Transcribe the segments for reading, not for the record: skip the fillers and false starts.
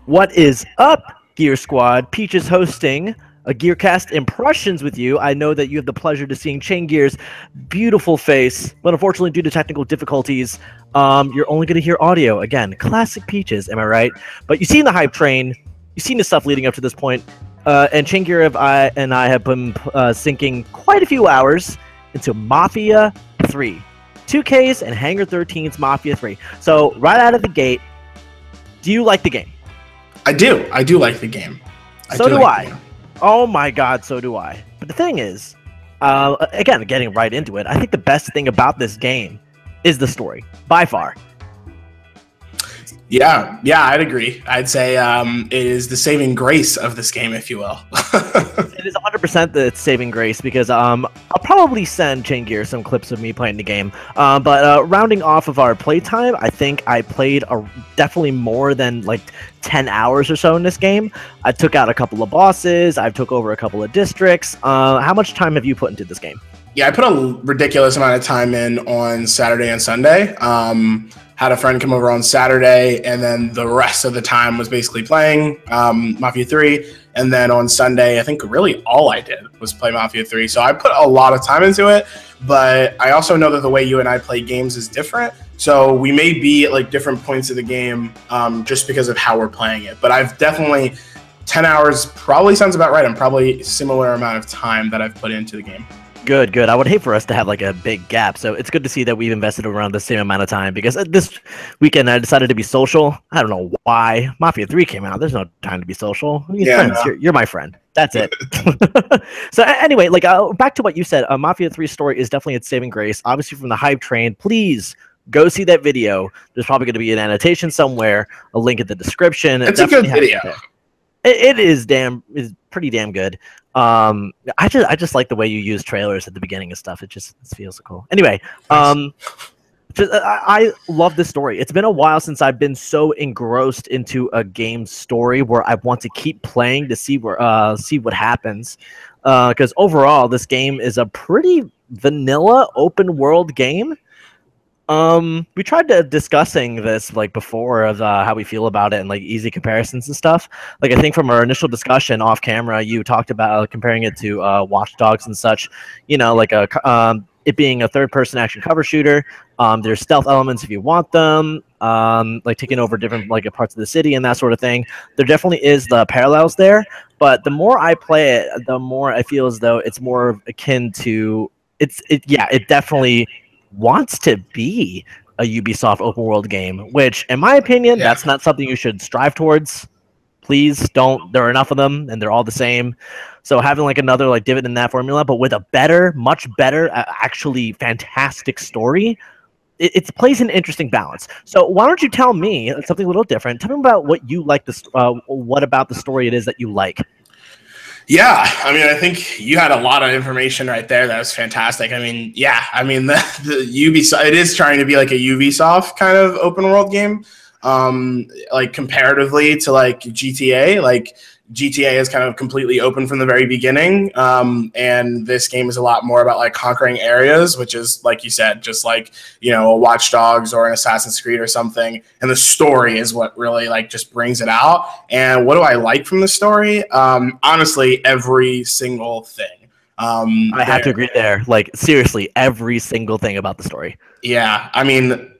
What is up, Gear Squad? Peach is hosting a GearCast Impressions with you. I know that you have the pleasure to seeing Chaingear's beautiful face, but unfortunately, due to technical difficulties, you're only going to hear audio. Again, classic Peaches, am I right? But you've seen the hype train, you've seen the stuff leading up to this point, and Chaingear and I have been sinking quite a few hours into Mafia 3. 2K's and Hangar 13's Mafia 3. So, right out of the gate, do you like the game? I do. I do like the game. So do I. Oh my god, so do I. But the thing is, again, getting right into it, I think the best thing about this game is the story, by far. Yeah, I'd agree. I'd say it is the saving grace of this game, if you will. It is 100% the saving grace because I'll probably send Chaingear some clips of me playing the game. But rounding off of our playtime, I think I played definitely more than like 10 hours or so in this game. I took out a couple of bosses. I took over a couple of districts. How much time have you put into this game? Yeah, I put a ridiculous amount of time in on Saturday and Sunday. Had a friend come over on Saturday, and then the rest of the time was basically playing Mafia 3. And then on Sunday, I think really all I did was play Mafia 3. So I put a lot of time into it, but I also know that the way you and I play games is different. So we may be at like different points of the game just because of how we're playing it. But I've definitely, 10 hours probably sounds about right. I'm probably similar amount of time that I've put into the game. Good. I would hate for us to have like a big gap. So it's good to see that we've invested around the same amount of time because this weekend I decided to be social. I don't know why. Mafia 3 came out. There's no time to be social. Friends. No. You're my friend. That's it. So anyway, like back to what you said, Mafia 3 story is definitely its saving grace. Obviously from the hype train, please go see that video. There's probably going to be an annotation somewhere, a link in the description. It's a good video. It is pretty damn good. I just like the way you use trailers at the beginning and stuff. It feels so cool. Anyway, I love this story. It's been a while since I've been so engrossed into a game story where I want to keep playing to see what happens. Because overall, this game is a pretty vanilla open world game. We tried discussing this like before of how we feel about it and like easy comparisons and stuff. Like I think from our initial discussion off camera, you talked about comparing it to Watch Dogs and such. You know, like it being a third-person action cover shooter. There's stealth elements if you want them, like taking over different like parts of the city and that sort of thing. There definitely is the parallels there, but the more I play it, the more I feel as though it's more akin to it definitely wants to be a Ubisoft open world game, which in my opinion, that's not something you should strive towards. Please don't. There are enough of them and they're all the same. So having like another like divot in that formula, but with a better, much better, actually fantastic story, it plays an interesting balance. So why don't you tell me something a little different? Tell me about what you like, what about the story it is that you like. Yeah, I mean, I think you had a lot of information right there. That was fantastic. I mean, yeah, I mean, the Ubisoft, it is trying to be like a Ubisoft kind of open world game, like comparatively to like GTA. Like GTA is kind of completely open from the very beginning, and this game is a lot more about like conquering areas, which is like you said, just like a Watch Dogs or an Assassin's Creed or something. And the story is what really like just brings it out. And what do I like from the story? Honestly, every single thing. I have to agree there. Like seriously, every single thing about the story. Yeah, I mean.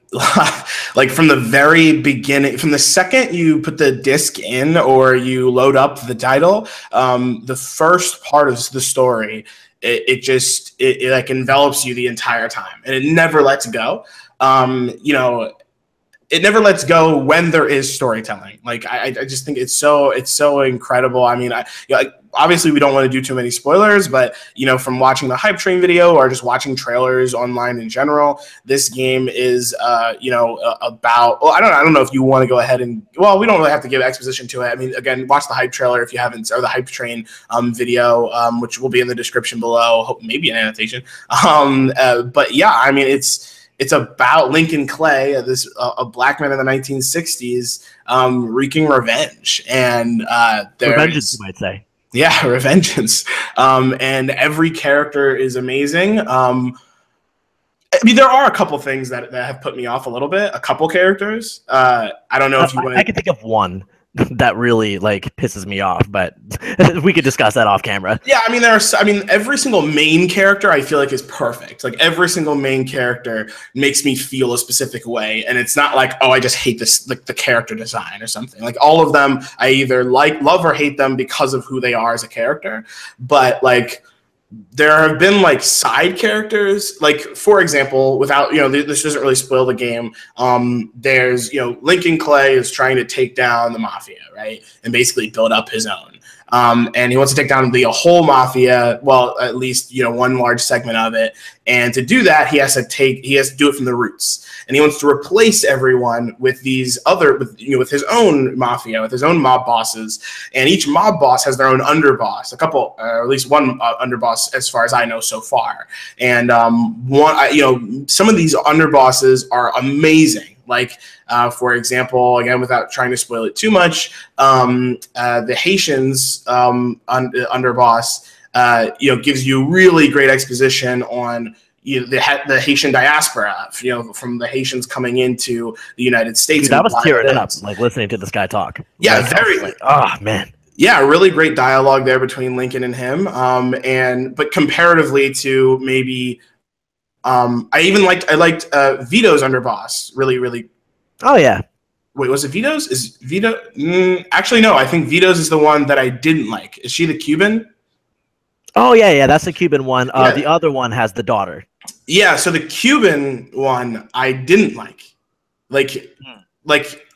Like from the very beginning, from the second you put the disc in or you load up the title, the first part of the story, it like envelops you the entire time and it never lets go. It never lets go when there is storytelling. Like I just think it's so incredible. I mean, obviously we don't want to do too many spoilers, but from watching the hype train video or just watching trailers online in general, this game is about. Well, I don't know if you want to go ahead and we don't really have to give exposition to it. I mean, again, watch the hype trailer if you haven't, or the hype train video, which will be in the description below. Maybe an annotation. But yeah, I mean It's about Lincoln Clay, a black man in the 1960s, wreaking revenge, and revengeance, you might say. Yeah, revengeance. And every character is amazing. I mean, there are a couple things that have put me off a little bit. A couple characters. I don't know if you want I can think of one that really like pisses me off, but we could discuss that off camera. Yeah, I mean, every single main character I feel like is perfect. Like every single main character makes me feel a specific way, and it's not like, oh, I just hate this, like the character design or something. Like all of them, I either love or hate them because of who they are as a character. But like, there have been like side characters, like for example, without, this doesn't really spoil the game. There's, Lincoln Clay is trying to take down the mafia, right, and basically build up his own. And he wants to take down the whole mafia, well, at least one large segment of it. And to do that, he has to do it from the roots. And he wants to replace everyone with these other, with his own mafia, with his own mob bosses. And each mob boss has their own underboss, a couple, or at least one underboss, as far as I know so far. And some of these underbosses are amazing. Like, for example, again, without trying to spoil it too much, the Haitians underboss, gives you really great exposition on the Haitian diaspora, from the Haitians coming into the United States. Dude, I was tearing up, like listening to this guy talk. Yeah, like, very. Like, oh man. Yeah, really great dialogue there between Lincoln and him. But comparatively to maybe. I liked Vito's underboss really, really. Oh yeah. Wait, was it Vito's? Is Vito? Actually, no. I think Vito's is the one that I didn't like. Is she the Cuban? Oh yeah, that's the Cuban one. Yeah. The other one has the daughter. Yeah, so the Cuban one I didn't like.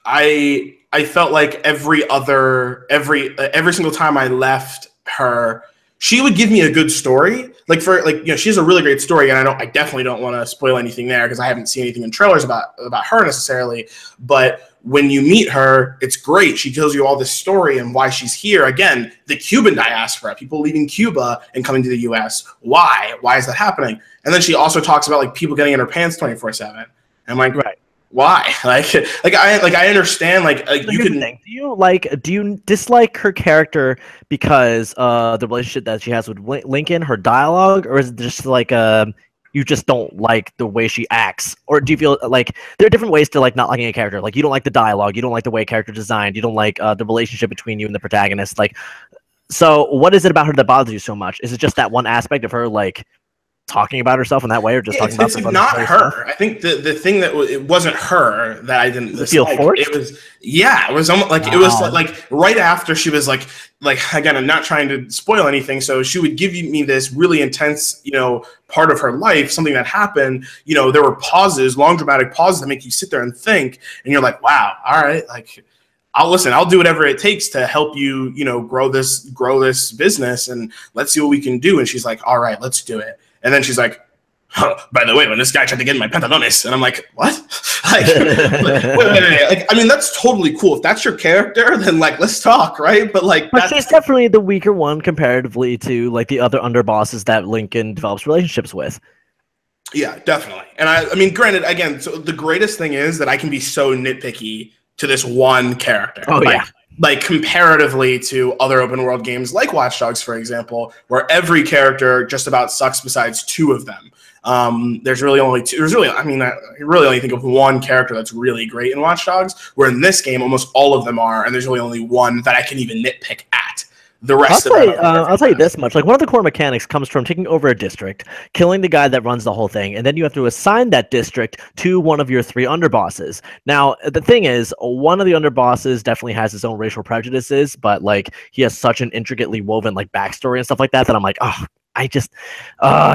I felt like every single time I left her, she would give me a good story. She has a really great story, and I definitely don't want to spoil anything there because I haven't seen anything in trailers about her necessarily. But when you meet her, it's great. She tells you all this story and why she's here. Again, the Cuban diaspora, people leaving Cuba and coming to the U.S. Why? Why is that happening? And then she also talks about like people getting in her pants 24/7. And I'm like, right. Why? I understand. Do you dislike her character because the relationship that she has with Lincoln, her dialogue, or is it just like you just don't like the way she acts, or do you feel like there are different ways to like not liking a character? Like you don't like the dialogue, you don't like the way character designed, you don't like the relationship between you and the protagonist. Like, so what is it about her that bothers you so much? Is it just that one aspect of her, like talking about herself in that way, or just talking about it's not her stuff? I think the thing that it wasn't her that I didn't feel forced. It was almost like, wow. It was like right after she was like again, I'm not trying to spoil anything, so she would give me this really intense part of her life, something that happened. There were pauses, long dramatic pauses that make you sit there and think, and you're like, wow, all right, like I'll do whatever it takes to help you grow this business, and let's see what we can do. And she's like, all right, let's do it. And then she's like, by the way, when this guy tried to get in my pantalones, and I'm like, what? Wait. Like, I mean, that's totally cool. If that's your character, then like, let's talk, right? But she's definitely the weaker one comparatively to like the other underbosses that Lincoln develops relationships with. Yeah, definitely. And I mean, granted, again, so the greatest thing is that I can be so nitpicky to this one character. Oh yeah. Like comparatively to other open world games like Watch Dogs, for example, where every character just about sucks besides two of them. There's really only two. I really only think of one character that's really great in Watch Dogs, where in this game, almost all of them are, and there's really only one that I can even nitpick at. The rest of them. I'll tell you this much. Like, one of the core mechanics comes from taking over a district, killing the guy that runs the whole thing, and then you have to assign that district to one of your three underbosses. Now, the thing is, one of the underbosses definitely has his own racial prejudices, but like he has such an intricately woven like backstory and stuff like that I'm like, oh,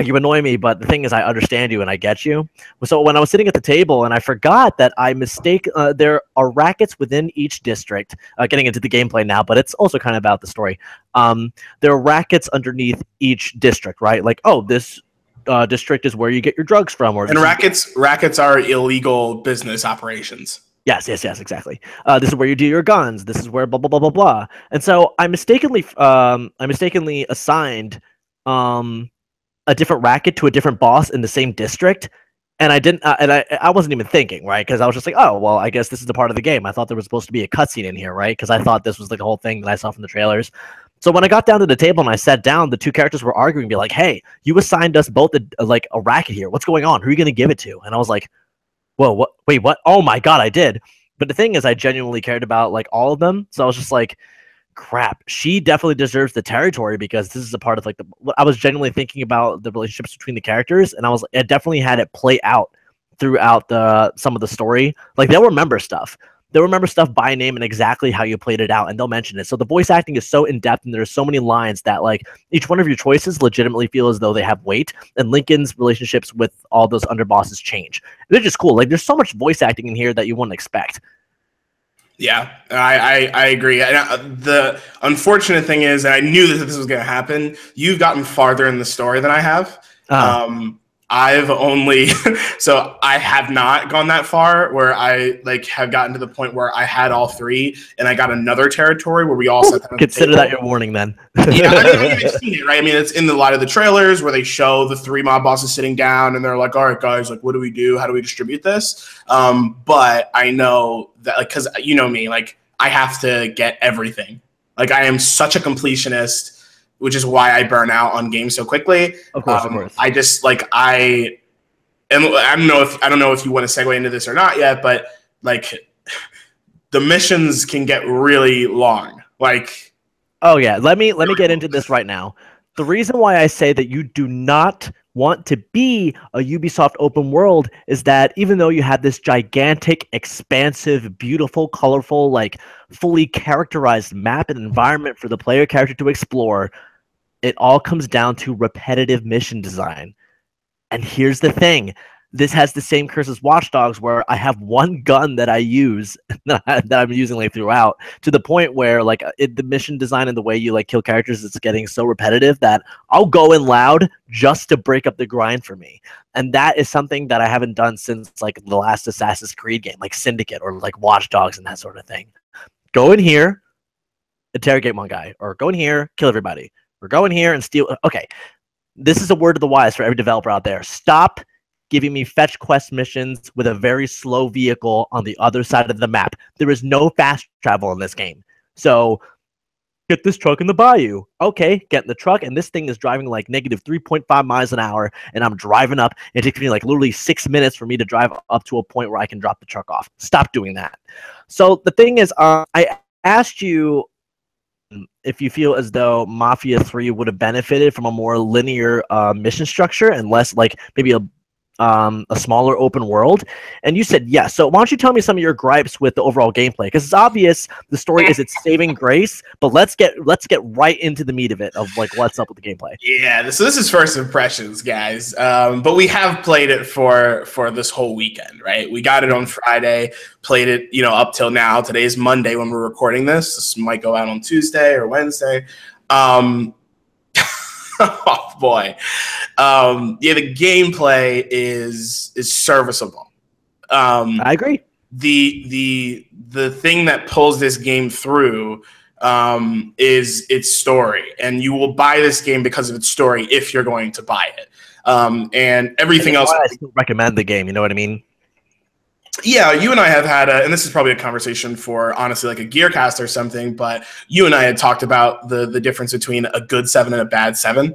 you annoy me. But the thing is, I understand you and I get you. So when I was sitting at the table and I forgot that there are rackets within each district, getting into the gameplay now, but it's also kind of about the story. There are rackets underneath each district, right? Like, oh, this district is where you get your drugs from. And rackets are illegal business operations. Yes, exactly. This is where you do your guns. This is where blah, blah, blah, blah, blah. And so I mistakenly assigned a different racket to a different boss in the same district, and I wasn't even thinking, right? Because I was just like, oh well, I guess this is the part of the game. I thought there was supposed to be a cutscene in here, right? Because I thought this was like the whole thing that I saw from the trailers. So when I got down to the table and I sat down, the two characters were arguing, be like, "Hey, you assigned us both a racket here. What's going on? Who are you going to give it to?" And I was like, "Whoa, what? Wait, what? Oh my god, I did." But the thing is, I genuinely cared about like all of them, so I was just like, "Crap, she definitely deserves the territory because this is a part of like the." I was genuinely thinking about the relationships between the characters, and I definitely had it play out throughout some of the story. Like they'll remember stuff. They'll remember stuff by name and exactly how you played it out, and they'll mention it. So the voice acting is so in depth, and there's so many lines that like each one of your choices legitimately feel as though they have weight. And Lincoln's relationships with all those underbosses change. They're just cool. Like there's so much voice acting in here that you wouldn't expect. Yeah, I agree. And the unfortunate thing is, and I knew that this was going to happen. You've gotten farther in the story than I have. I've only so I have not gone that far where I like have gotten to the point where I had all three and I got another territory where we all sat down. Consider that your warning then. Yeah, I mean, you've seen it, right? I mean, it's in a lot of the trailers where they show the three mob bosses sitting down and they're like, "All right, guys, like, what do we do? How do we distribute this?" But I know that, like, because you know me, like, I have to get everything. Like, I am such a completionist, which is why I burn out on games so quickly. Of course. I just like I don't know if you want to segue into this or not yet, but like the missions can get really long. Like, oh yeah, let me get into this right now. The reason why I say that you do not want to be a Ubisoft open world is that even though you have this gigantic, expansive, beautiful, colorful, like fully characterized map and environment for the player character to explore, it all comes down to repetitive mission design. And here's the thing. This has the same curse as Watch Dogs, where I have one gun that I use that I'm using like throughout, to the point where like the mission design and the way you like kill characters is getting so repetitive that I'll go in loud just to break up the grind for me. And that is something that I haven't done since like the last Assassin's Creed game, like Syndicate or like Watch Dogs and that sort of thing. Go in here, interrogate one guy, or go in here, kill everybody, or go in here and steal. Okay, this is a word of the wise for every developer out there. Stop giving me fetch quest missions with a very slow vehicle on the other side of the map. There is no fast travel in this game. So get this truck in the bayou. Okay, get in the truck, and this thing is driving like negative 3.5 miles an hour, and I'm driving up. It takes me like literally 6 minutes for me to drive up to a point where I can drop the truck off. Stop doing that. So the thing is, I asked you if you feel as though Mafia 3 would have benefited from a more linear mission structure and less like maybe a smaller open world, and you said yes. So why don't you tell me some of your gripes with the overall gameplay? Because it's obvious the story is its saving grace, but let's get right into the meat of it, of like what's up with the gameplay. Yeah, so this is first impressions, guys. But we have played it for this whole weekend, right? We got it on Friday, played it, up till now. Today's Monday when we're recording this. This might go out on Tuesday or Wednesday. Oh boy. The gameplay is serviceable. I agree. The thing that pulls this game through is its story, and you will buy this game because of its story if you're going to buy it. And everything else, I still recommend the game. You know what I mean? Yeah, you and I have had and this is probably a conversation for honestly like a GearCast or something, but you and I had talked about the difference between a good 7 and a bad 7.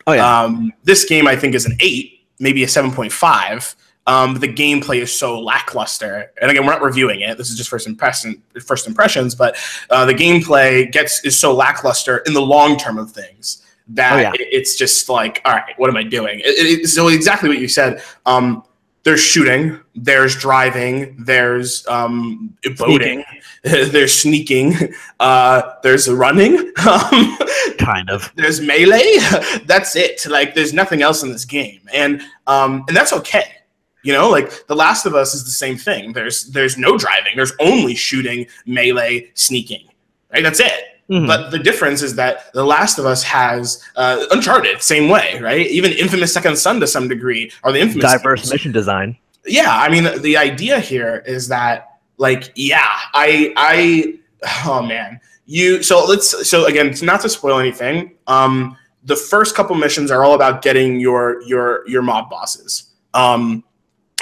Oh yeah. This game I think is an 8, maybe a 7.5. But the gameplay is so lackluster. And again, we're not reviewing it. This is just first impressions, but the gameplay is so lackluster in the long term of things that it's just like, all right, what am I doing? So exactly what you said. There's shooting, there's driving, there's boating, there's sneaking, there's running, kind of. There's melee. That's it. Like, there's nothing else in this game, and that's okay. Like The Last of Us is the same thing. There's no driving. There's only shooting, melee, sneaking. Right. That's it. Mm-hmm. But the difference is that The Last of Us has Uncharted, same way, right? Even Infamous Second Son to some degree, or the Infamous diverse games. Mission design. Yeah, I mean, the idea here is that, like, oh man, so again, not to spoil anything. The first couple missions are all about getting your mob bosses.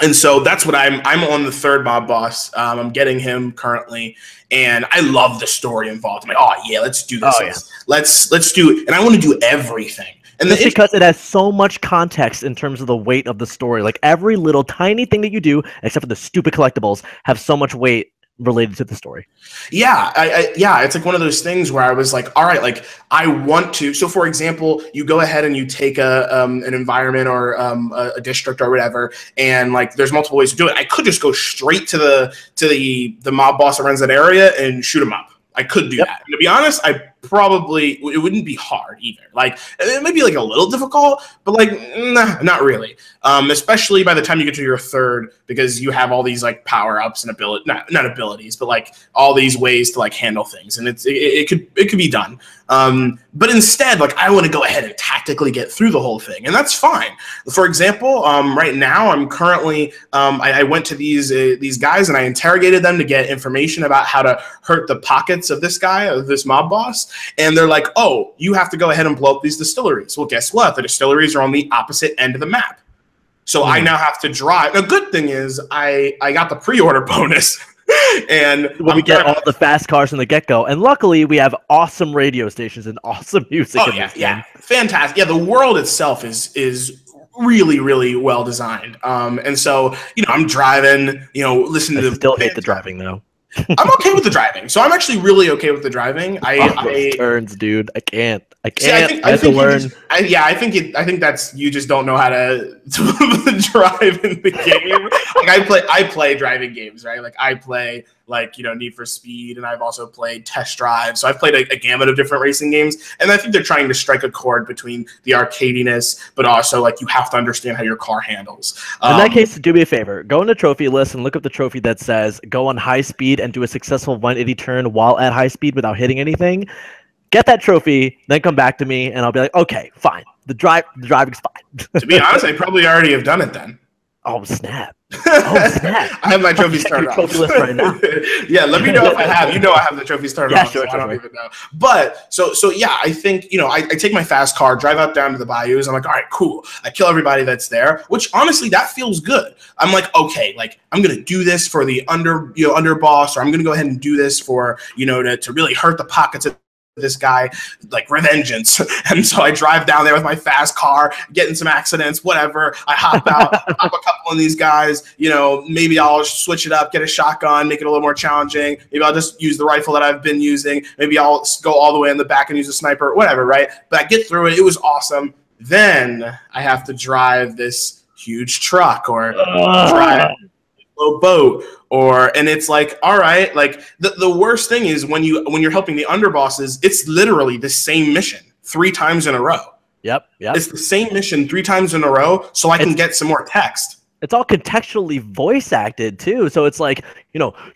And so that's what I'm on the third mob boss. I'm getting him currently, and I love the story involved. I'm like, oh yeah, let's do this. Oh, yeah. let's do, and I want to do everything. And just because it has so much context in terms of the weight of the story. Like every little tiny thing that you do, except for the stupid collectibles, have so much weight related to the story. Yeah, yeah, it's like one of those things where I was like, all right, like I want to. So, for example, you go ahead and you take an environment or a district or whatever, and like there's multiple ways to do it. I could just go straight to the mob boss that runs that area and shoot him up. I could do that. And to be honest, it wouldn't be hard either. Like it may be like a little difficult, but like nah, not really. Especially by the time you get to your third, because you have all these like power ups and not abilities, but like all these ways to like handle things, and it could be done. But instead, like I want to go ahead and tactically get through the whole thing, and that's fine. For example, right now I'm currently I went to these guys and I interrogated them to get information about how to hurt the pockets of this guy, of this mob boss, and they're like, oh, you have to go ahead and blow up these distilleries. Well, guess what? The distilleries are on the opposite end of the map. So I now have to drive. The good thing is I got the pre-order bonus. And we get all the fast cars from the get-go, and luckily we have awesome radio stations and awesome music in this game. Fantastic. Yeah, the world itself is really, really well designed. And so, I'm driving, listening to still hate the driving though. I'm okay with the driving. So I'm actually really okay with the driving. I turns, dude. I can't. I have to learn. I think that's, you just don't know how to drive in the game. Like I play driving games, right? Like I play Need for Speed, and I've also played Test Drive. So I've played a gamut of different racing games, and I think they're trying to strike a chord between the arcadiness, but also like you have to understand how your car handles. In that case, do me a favor. Go in the trophy list and look up the trophy that says go on high speed and do a successful 180 turn while at high speed without hitting anything. Get that trophy, then come back to me, and I'll be like, okay, fine. The driving's fine. To be honest, I probably already have done it then. Oh, snap. Oh, snap. I have my trophies turned off. Trophy list right now. Yeah, let me know if I have. I have the trophies turned off, sure, so I don't even know. But, so yeah, I think, I take my fast car, drive out down to the bayous. I'm like, all right, cool. I kill everybody that's there, which honestly, that feels good. I'm like, okay, like, I'm going to do this for the underboss, or I'm going to go ahead and do this for, to really hurt the pockets of this guy, like revengeance. And so I drive down there with my fast car, get in some accidents, whatever. I hop out, hop a couple of these guys, maybe I'll switch it up, get a shotgun, make it a little more challenging. Maybe I'll just use the rifle that I've been using. Maybe I'll go all the way in the back and use a sniper, whatever, right? But I get through it. It was awesome. Then I have to drive this huge truck or drive a boat, and it's like, all right, like the worst thing is when you're helping the underbosses, it's literally the same mission 3 times in a row. Yep. It's the same mission 3 times in a row, so I can get some more text. It's all contextually voice acted too, so it's like,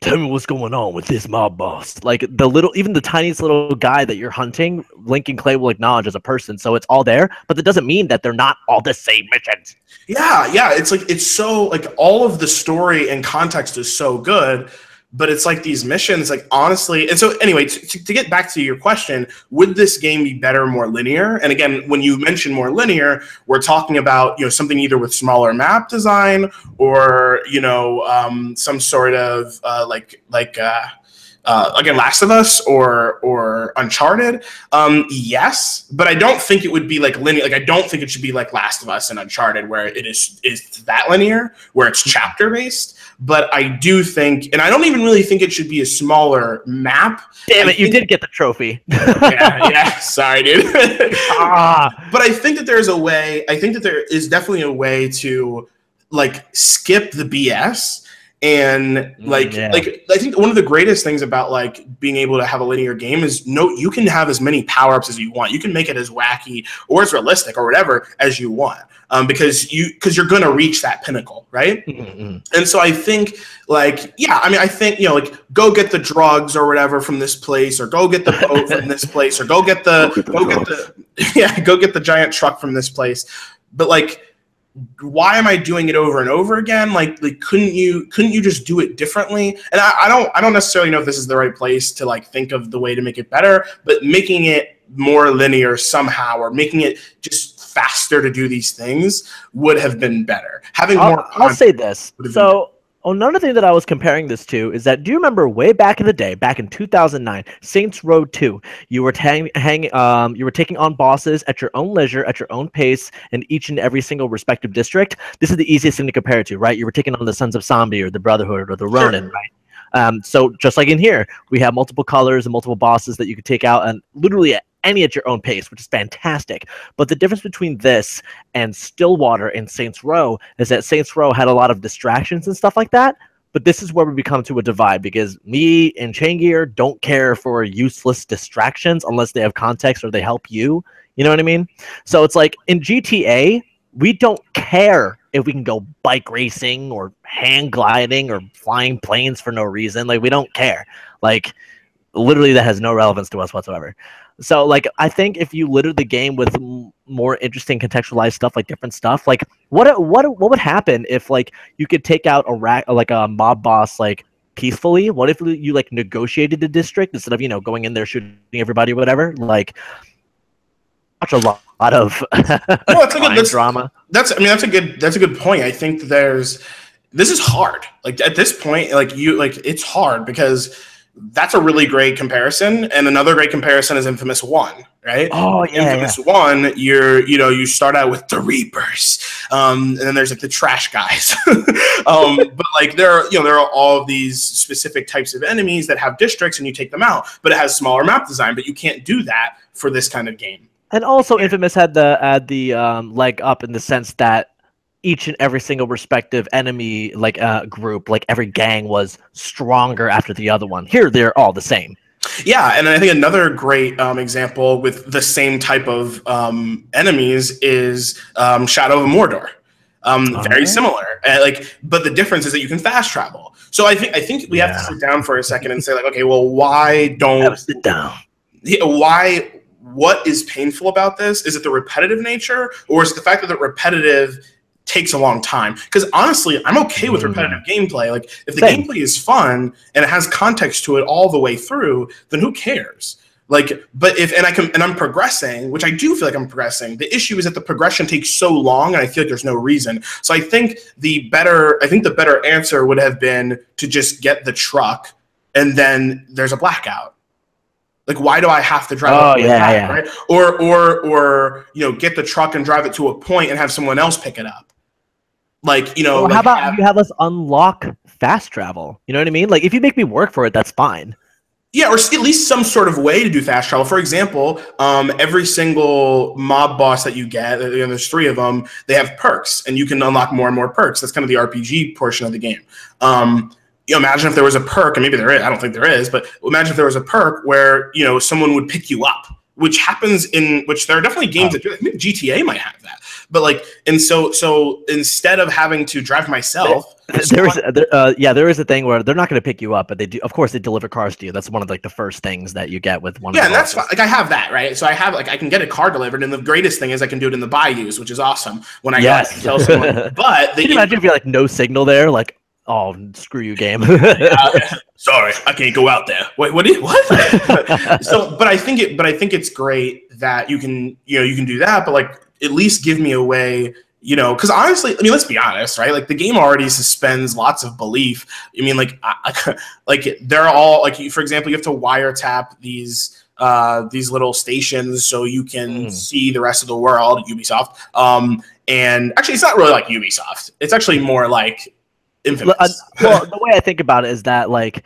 tell me what's going on with this mob boss. Like even the tiniest little guy that you're hunting, Link and Clay will acknowledge as a person, so it's all there. But that doesn't mean that they're not all the same missions. Yeah, it's like, it's so like all of the story and context is so good, but it's like these missions, like honestly. And so anyway, to get back to your question, would this game be better, more linear? And again, when you mention more linear, we're talking about, something either with smaller map design or, some sort of again, Last of Us or Uncharted. Yes, but I don't think it would be like linear. Like I don't think it should be like Last of Us and Uncharted, where it is that linear, where it's chapter based. But I do think, and I don't even really think it should be a smaller map. Damn it, you did get the trophy. yeah, sorry, dude. But I think that there's a way. I think that there is definitely a way to like skip the BS. And I think one of the greatest things about like being able to have a linear game is you can have as many power-ups as you want. You can make it as wacky or as realistic or whatever as you want, because you're going to reach that pinnacle, right? Mm-hmm. And so I think I think go get the drugs or whatever from this place, or go get the boat from this place, or go get the giant truck from this place. But like, why am I doing it over and over again? Like couldn't you just do it differently? And I don't necessarily know if this is the right place to like think of the way to make it better, but making it more linear somehow, or making it just faster to do these things would have been better. Having more. I'll say this. So Another thing that I was comparing this to is that, do you remember way back in the day, back in 2009, Saints Row 2, you were you were taking on bosses at your own leisure, at your own pace, in each and every single respective district. This is the easiest thing to compare it to, right? You were taking on the Sons of Zombie or the Brotherhood or the Ronin, right? So just like in here, we have multiple colors and multiple bosses that you could take out, and literally at your own pace, which is fantastic. But the difference between this and Stillwater and Saints Row is that Saints Row had a lot of distractions and stuff like that. But this is where we become to a divide, because me and Chaingear don't care for useless distractions unless they have context or they help you. You know what I mean? So it's like in GTA, we don't care if we can go bike racing or hang gliding or flying planes for no reason. Like, we don't care. Like, literally, that has no relevance to us whatsoever. So, like, I think if you littered the game with more interesting contextualized stuff, like different stuff, like what would happen if, like, you could take out a mob boss, like, peacefully? What if you, like, negotiated the district instead of, you know, going in there shooting everybody or whatever? Like, watch a lot of drama. That's a good point. I think this is hard. Like, at this point, it's hard because that's a really great comparison. And another great comparison is Infamous 1, right? Oh, yeah. Infamous 1, you start out with the Reapers, and then there's like the trash guys. But like there are all of these specific types of enemies that have districts, and you take them out. But it has smaller map design. But you can't do that for this kind of game. And also, Infamous had the leg up in the sense that each and every single respective enemy group, like every gang, was stronger after the other one. Here, they're all the same. Yeah, and I think another great example with the same type of enemies is Shadow of Mordor. Very similar, but the difference is that you can fast travel. So I think we have to sit down for a second and say, like, okay, well, why don't sit down? What is painful about this? Is it the repetitive nature, or is it the fact that the repetitive takes a long time? Because honestly, I'm okay with repetitive gameplay. Like, if the gameplay is fun and it has context to it all the way through, then who cares? Like, but I'm progressing, which I do feel like I'm progressing. The issue is that the progression takes so long, and I feel like there's no reason. So I think the better answer would have been to just get the truck, and then there's a blackout. Like, why do I have to drive up to that, right? Or get the truck and drive it to a point and have someone else pick it up. Like, how about you have us unlock fast travel? You know what I mean? Like, if you make me work for it, that's fine. Yeah, or at least some sort of way to do fast travel. For example, every single mob boss that you get, there's 3 of them, they have perks, and you can unlock more and more perks. That's kind of the RPG portion of the game. Imagine if there was a perk, and maybe there is, I don't think there is, but imagine if there was a perk where, someone would pick you up, which there are definitely games that do that. Maybe GTA might have that. But like, and so instead of having to drive myself, there is a thing where they're not going to pick you up, but they do. Of course, they deliver cars to you. That's one of like the first things that you get with one. Yeah, and that's fine. Like, I have that, right? So I have I can get a car delivered, and the greatest thing is I can do it in the bayous, which is awesome. When I tell someone, but can you imagine if you're like no signal there, like, oh, screw you, game. Sorry, I can't go out there. Wait, what? But I think it's great that you can do that, but like, at least give me a way, because honestly, I mean, let's be honest, right? Like, the game already suspends lots of belief. I mean, they're all like, for example, you have to wiretap these little stations so you can see the rest of the world, Ubisoft. And actually, it's not really like Ubisoft. It's actually more like Infamous. Well, the way I think about it is that, like,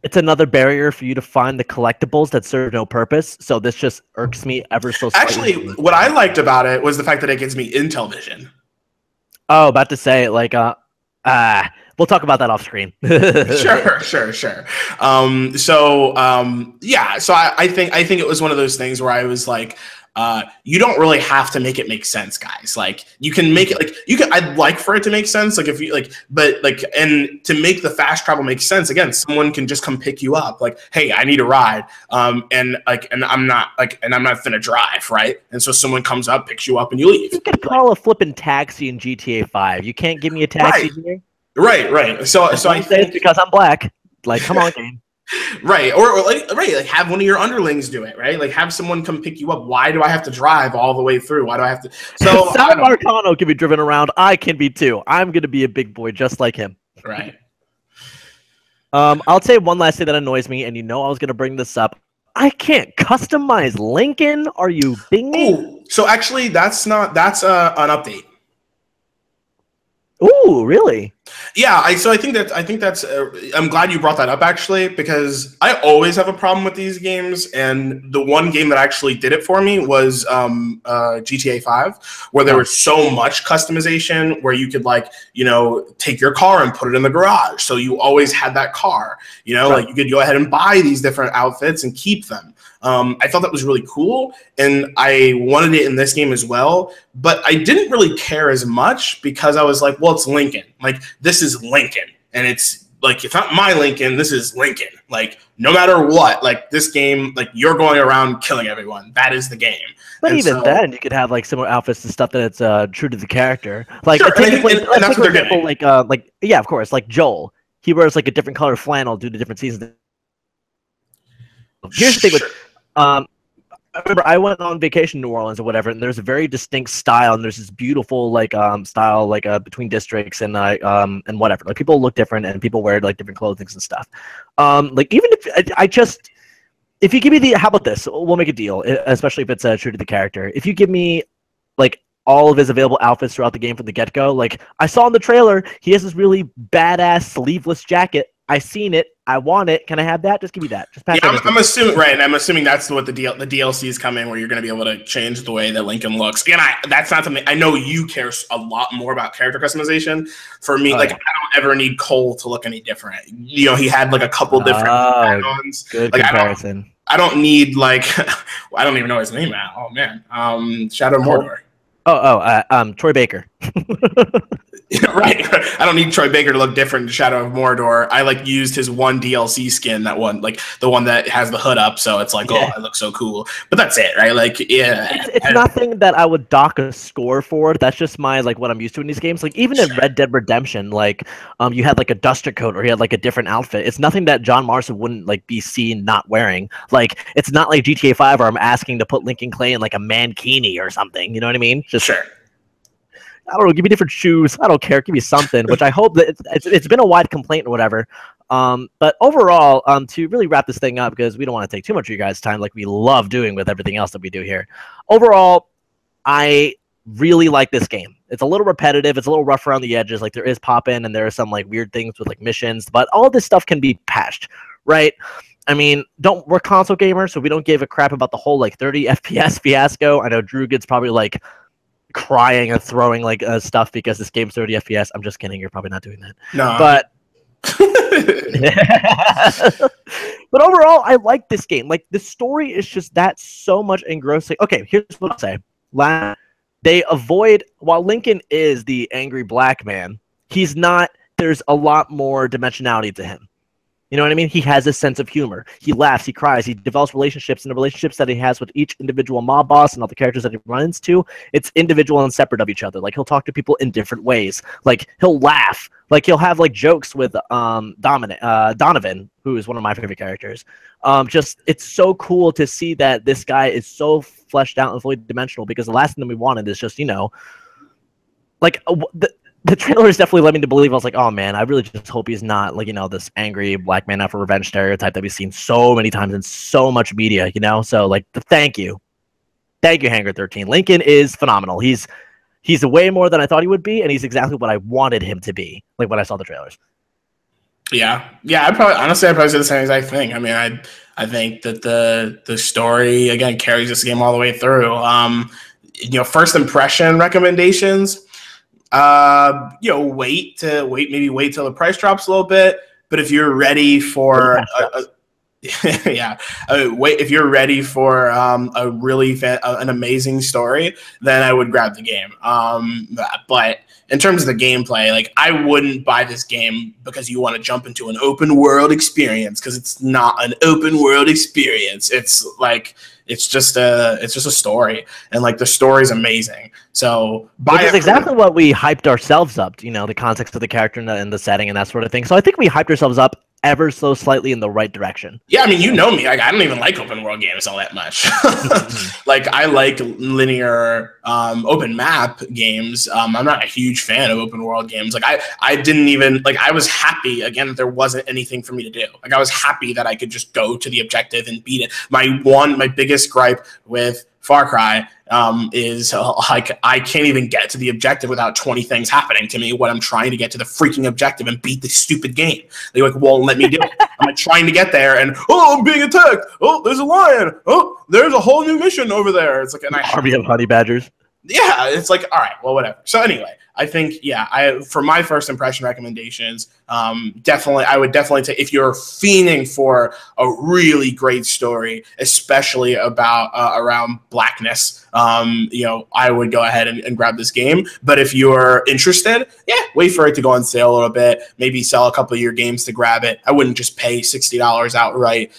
it's another barrier for you to find the collectibles that serve no purpose. So this just irks me ever so slightly. Actually, what I liked about it was the fact that it gives me Intel vision. Oh, about to say, like, we'll talk about that off screen. Sure. So I think it was one of those things where I was like, you don't really have to make it make sense, guys. Like, you can make it I'd like for it to make sense. Like, if you and to make the fast travel make sense, again, someone can just come pick you up. Like, hey, I need a ride. And I'm not finna drive, right? And so someone comes up, picks you up, and you leave. You can call a flipping taxi in GTA 5. You can't give me a taxi here? Right. So I think it's because I'm black. Like, come on, game. Right, or have one of your underlings do it, right? Like, have someone come pick you up. Why do I have to drive all the way through? Why do I have to? So Sal Marcano can be driven around. I can be too. I'm gonna be a big boy just like him. Right. I'll say one last thing that annoys me, and you know I was gonna bring this up. I can't customize Lincoln. Are you being me? Oh, so actually, that's an update. Ooh, really? Yeah, I think that's I'm glad you brought that up actually, because I always have a problem with these games, and the one game that actually did it for me was GTA 5, where there was so much customization, where you could take your car and put it in the garage, so you always had that car. Like you could go ahead and buy these different outfits and keep them. I thought that was really cool, and I wanted it in this game as well, but I didn't really care as much because I was like, well, it's Lincoln. Like, this is Lincoln, and it's not my Lincoln, this is Lincoln. Like, no matter what, like, this game, like, you're going around killing everyone. That is the game. But and even then, you could have, like, similar outfits and stuff that's true to the character. Like, sure, and that's what they're getting. Like, yeah, of course, like Joel. He wears, like, a different color flannel due to different seasons. Here's the thing with... I remember I went on vacation in New Orleans or whatever, and there's a very distinct style, and there's this beautiful style between districts and whatever. Like, people look different, and people wear like different clothing and stuff. Like, even if you give me how about this? We'll make a deal, especially if it's true to the character. If you give me like all of his available outfits throughout the game from the get-go, like I saw in the trailer, he has this really badass sleeveless jacket. I seen it. I want it. Can I have that? Just give me that. Just pass. Yeah, I'm assuming right. And I'm assuming that's what the DLC is coming, where you're going to be able to change the way that Lincoln looks. Again, that's not something I know you care a lot more about character customization. For me, I don't ever need Cole to look any different. He had like a couple different add-ons. Good comparison. I don't need I don't even know his name now. Oh man, Shadow Mordor. Troy Baker. Right. I don't need Troy Baker to look different in Shadow of Mordor. I used his one DLC skin, that one, the one that has the hood up, so it's oh, I look so cool. But that's it, right? It's nothing that I would dock a score for. That's just my what I'm used to in these games. Like, even in Red Dead Redemption, you had a duster coat, or he had a different outfit. It's nothing that John Marston wouldn't be seen not wearing. It's not like GTA 5 where I'm asking to put Lincoln Clay in a mankini or something. You know what I mean? Just sure. I don't know, give me different shoes. I don't care. Give me something, which I hope that it's been a wide complaint or whatever. But overall, to really wrap this thing up, because we don't want to take too much of your guys' time like we love doing with everything else that we do here. Overall, I really like this game. It's a little repetitive. It's a little rough around the edges. There is pop-in, and there are some weird things with missions, but all of this stuff can be patched, right? I mean, we're console gamers, so we don't give a crap about the whole 30 FPS fiasco. I know Drew gets probably crying and throwing stuff because this game's 30 FPS. I'm just kidding. You're probably not doing that. No. But but overall, I like this game. The story is just so much engrossing. Okay, here's what I'll say. They avoid, while Lincoln is the angry black man, he's not. There's a lot more dimensionality to him. You know what I mean? He has a sense of humor. He laughs, he cries, he develops relationships, and the relationships that he has with each individual mob boss and all the characters that he runs into, it's individual and separate of each other. He'll talk to people in different ways. He'll laugh. He'll have jokes with Donovan, who is one of my favorite characters. It's so cool to see that this guy is so fleshed out and fully dimensional, because the last thing that we wanted is just, the trailer is definitely led me to believe. I was like, oh man, I really just hope he's not this angry black man out for revenge stereotype that we've seen so many times in so much media, So thank you, Hangar 13. Lincoln is phenomenal. He's way more than I thought he would be, and he's exactly what I wanted him to be. When I saw the trailers. Yeah. I'd probably say the same exact thing. I mean, I think that the story again carries this game all the way through. First impression recommendations. Wait till the price drops a little bit. But if you're ready for if you're ready for a really an amazing story, then I would grab the game. But in terms of the gameplay, I wouldn't buy this game because you want to jump into an open world experience, because it's not an open world experience. It's just a story, and the story's amazing. So which is exactly what we hyped ourselves up. The context of the character and the setting and that sort of thing. So I think we hyped ourselves up ever so slightly in the right direction. Yeah, I mean, you know me. Like, I don't even like open world games all that much. Like, I like linear open map games. I'm not a huge fan of open world games. Like, I didn't even like. I was happy again that there wasn't anything for me to do. Like, I was happy that I could just go to the objective and beat it. My biggest gripe with Far Cry is like I can't even get to the objective without 20 things happening to me when I'm trying to get to the freaking objective and beat the stupid game. They like won't let me do it. I'm like trying to get there and I'm being attacked. Oh, there's a lion. Oh, there's a whole new mission over there. It's like an army of honey badgers. Yeah, it's like, all right, well, whatever. So anyway, I think, yeah, for my first impression recommendations, I would definitely take, if you're fiending for a really great story, especially about around blackness, I would go ahead and grab this game. But if you're interested, wait for it to go on sale a little bit, maybe sell a couple of your games to grab it. I wouldn't just pay $60 outright.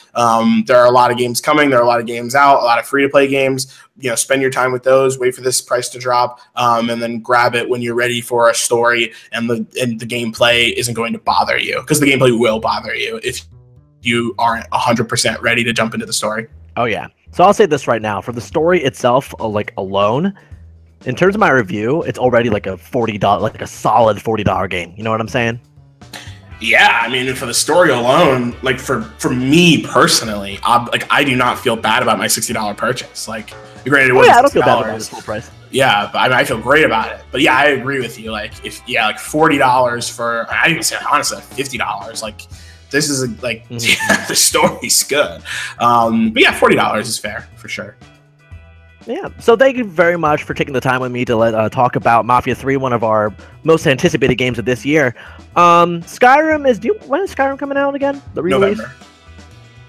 There are a lot of games coming. There are a lot of games out, a lot of free-to-play games. Spend your time with those, wait for this price to drop, and then grab it when you're ready for a story and the gameplay isn't going to bother you, because the gameplay will bother you if you aren't 100% ready to jump into the story. Oh, yeah. So I'll say this right now. For the story itself, like alone, in terms of my review, it's already like a $40, like a solid $40 game. You know what I'm saying? Yeah, I mean, for the story alone, like for me personally, I do not feel bad about my $60 purchase. Like, granted, I don't feel bad about this full price. Yeah, but I feel great about it. But yeah, I agree with you. Like, like $40 for, I even say honestly, $50. Like, this is the story's good. But yeah, $40 is fair for sure. Yeah, so thank you very much for taking the time with me to talk about Mafia 3, one of our most anticipated games of this year. Skyrim when is Skyrim coming out again? The re-release? November.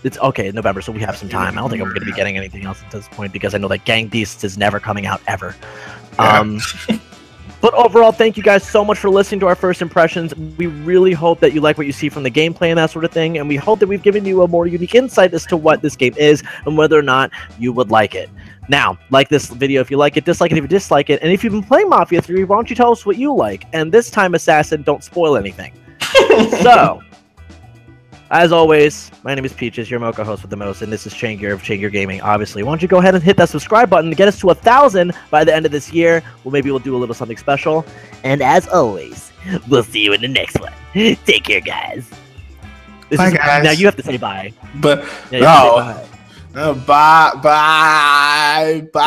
It's okay, November, so we have some time. I don't think I'm going to be getting anything else at this point because I know that Gang Beasts is never coming out ever. Yeah. But overall, thank you guys so much for listening to our first impressions. We really hope that you like what you see from the gameplay and that sort of thing, and we hope that we've given you a more unique insight as to what this game is and whether or not you would like it. Now, like this video if you like it, dislike it if you dislike it, and if you've been playing Mafia 3, why don't you tell us what you like? And this time, Assassin, don't spoil anything. So, as always, my name is Peaches, your Mocha host with the most, and this is Chaingear of Chaingear Gaming, obviously. Why don't you go ahead and hit that subscribe button to get us to 1,000 by the end of this year. Well, maybe we'll do a little something special. And as always, we'll see you in the next one. Take care, guys. Bye, guys. Now you have to say bye. But yeah, no. Bye, bye, bye.